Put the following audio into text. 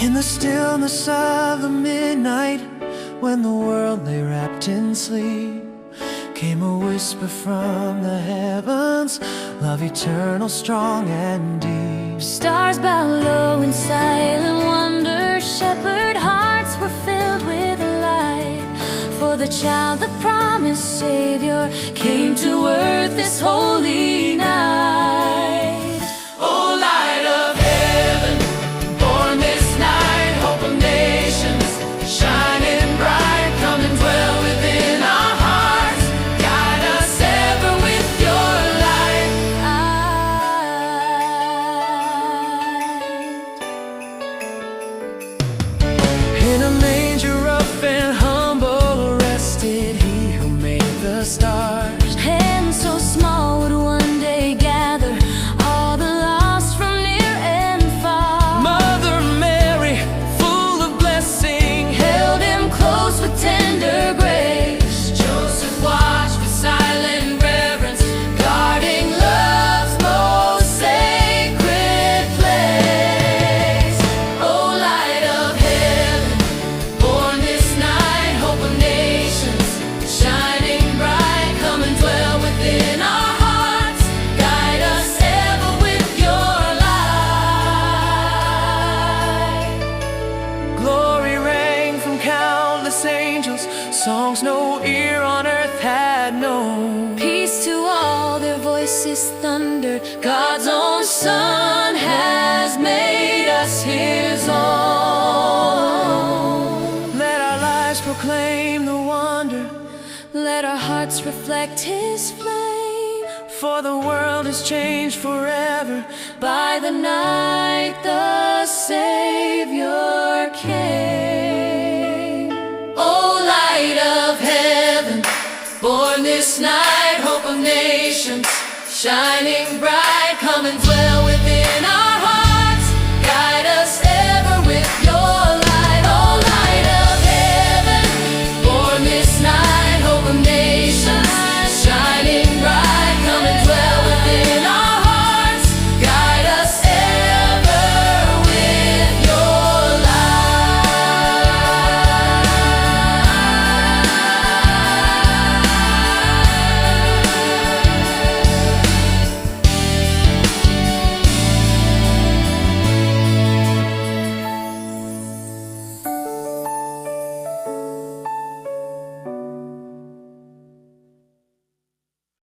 In the stillness of the midnight, when the world lay wrapped in sleep, came a whisper from the heavens, love eternal, strong and deep. Stars bowed low in silent wonder, shepherd hearts were filled with light. For the child, the promised Savior, came to earth this holy night. Oh, light of heaven, born this night, hope of nations, shining bright, come and dwell within our hearts. Guide us ever with your light. In a manger rough and humble rested he who made the stars. And so small would one day gather all the lost from near and far. Mother Mary, full of blessing, Held him close with tender grace. Joseph watched with silent reverence, guarding love's most sacred place. Oh, light of heaven, born this night, hope of nations, shining bright, come and dwell within our hearts. Guide us ever with your light. Glory rang from countless angels, songs no ear on earth had known. Peace to all, their voices thundered. God's own Son has made us His own. Let our lives proclaim the wonder, Let our hearts reflect His flame. for the world is changed forever. By the night the Savior came. Oh, light of heaven, born this night, hope of nations, shining bright, come and dwell with